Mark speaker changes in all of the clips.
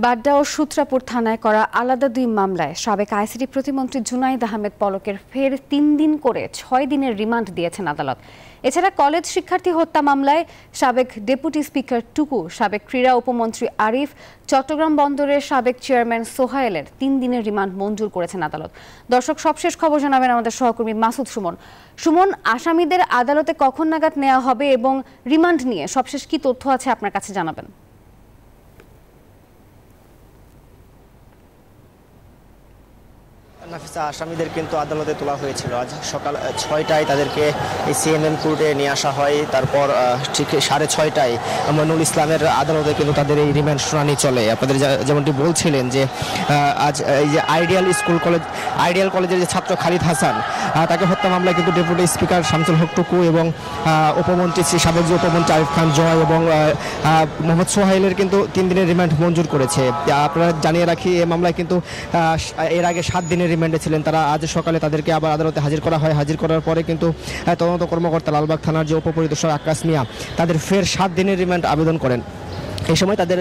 Speaker 1: বাড্ডা ও সূত্রাপুর থানায় করা আলাদা দুই মামলায় সাবেক আইসিটি প্রতিমন্ত্রী জুনাইদ আহমেদ পলকের ফের ৩ দিন করে ৬ দিনের রিমান্ড দিয়েছেন আদালত। এছাড়া কলেজ শিক্ষার্থী হত্যা মামলায় সাবেক ডেপুটি স্পিকার টুকু, সাবেক ক্রীড়া উপমন্ত্রী আরিফ, চট্টগ্রাম বন্দরের সাবেক চেয়ারম্যান সোহায়েলের ৩ দিনের রিমান্ড মঞ্জুর করেছেন আদালত। দর্শক, সবশেষ খবর জানাবেন আমাদের সহকর্মী মাসুদ সুমন। সুমন, আসামিদের আদালতে কখন নাগাদ নেওয়া হবে এবং রিমান্ড নিয়ে সবশেষ কি তথ্য আছে আপনার কাছে জানাবেন?
Speaker 2: নাফিসা, আসামিদের কিন্তু আদালতে তোলা হয়েছিল আজ সকাল ৬টায় তাদেরকে এই সিএমএম কোর্টে নিয়ে আসা হয়। তারপর ঠিক 6:30টায় মইনুল ইসলামের আদালতে কিন্তু তাদের এই রিমান্ড শুনানি চলে। আপনাদের যেমনটি বলছিলেন যে আজ এই যে আইডিয়াল কলেজের যে ছাত্র খালিদ হাসান, তাকে হত্যা মামলায় কিন্তু ডেপুটি স্পিকার শামসুল হক টুকু এবং সাবেক যে উপমন্ত্রী আরিফ খান জয় এবং মোহাম্মদ সোহাইলের কিন্তু 3 দিনের রিমান্ড মঞ্জুর করেছে। আপনারা জানিয়ে রাখি, এই মামলায় কিন্তু এর আগে 7 দিনের রিমান্ডে ছিলেন তারা। আজ সকালে তাদেরকে আবার আদালতে হাজির করা হয়। হাজির করার পরে কিন্তু তদন্ত কর্মকর্তা লালবাগ থানার যে উপপরিদর্শক আকাশ মিয়া তাদের ফের 7 দিনের রিমান্ড আবেদন করেন। এই সময় তাদের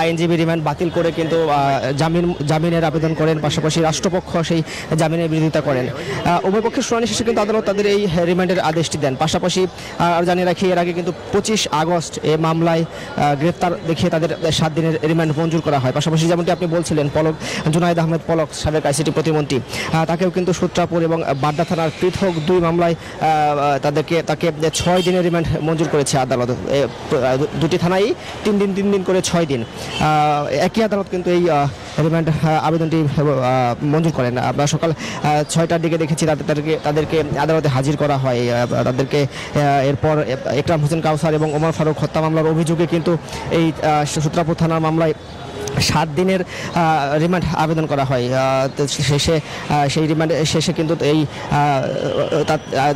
Speaker 2: আইনজীবী রিমান্ড বাতিল করে কিন্তু জামিনের আবেদন করেন। পাশাপাশি রাষ্ট্রপক্ষ সেই জামিনের বিরোধিতা করেন। উভয় পক্ষের শুনানি শেষে কিন্তু আদালত তাদের এই রিমান্ডের আদেশটি দেন। পাশাপাশি আর জানিয়ে রাখি, এর আগে কিন্তু 25 আগস্ট এই মামলায় গ্রেফতার দেখিয়ে তাদের 7 দিনের রিমান্ড মঞ্জুর করা হয়। পাশাপাশি যেমনটি আপনি বলছিলেন, জুনাইদ আহমেদ পলক, সাবেক আইসিটি প্রতিমন্ত্রী, তাকেও কিন্তু সূত্রাপুর এবং বাড্ডা থানার পৃথক 2 মামলায় তাকে 6 দিনের রিমান্ড মঞ্জুর করেছে আদালত। দুটি থানায় 3 দিন করে 6 দিন। একই আদালত কিন্তু এই রিমান্ড আবেদনটি মঞ্জুর করেন। আমরা সকাল 6টার দিকে দেখেছি তাদেরকে আদালতে হাজির করা হয়। তাদেরকে এরপর একরাম হোসেন কাউসার এবং ওমর ফারুক হত্যা মামলার অভিযোগে কিন্তু এই সূত্রাপুর থানার মামলায় 7 দিনের রিমান্ড আবেদন করা হয়। সেই রিমান্ড শেষে কিন্তু এই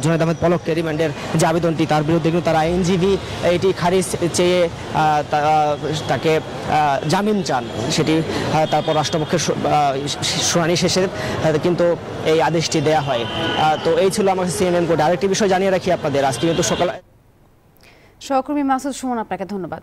Speaker 2: জুনাইদ আহমেদ পলককে রিমান্ডের যে আবেদনটি, তার বিরুদ্ধে কিন্তু তার আইনজীবী এটি খারিজ চেয়ে তাকে জামিন চান। সেটি তারপর রাষ্ট্রপক্ষের শুনানি শেষে কিন্তু এই আদেশটি দেয়া হয়। তো এই ছিল আমার সিএমএম কোর্টে। আরেকটি বিষয় জানিয়ে রাখি আপনাদের, আজকে কিন্তু সকালে
Speaker 1: সহকর্মী মাসুদ সুমন, আপনাকে ধন্যবাদ।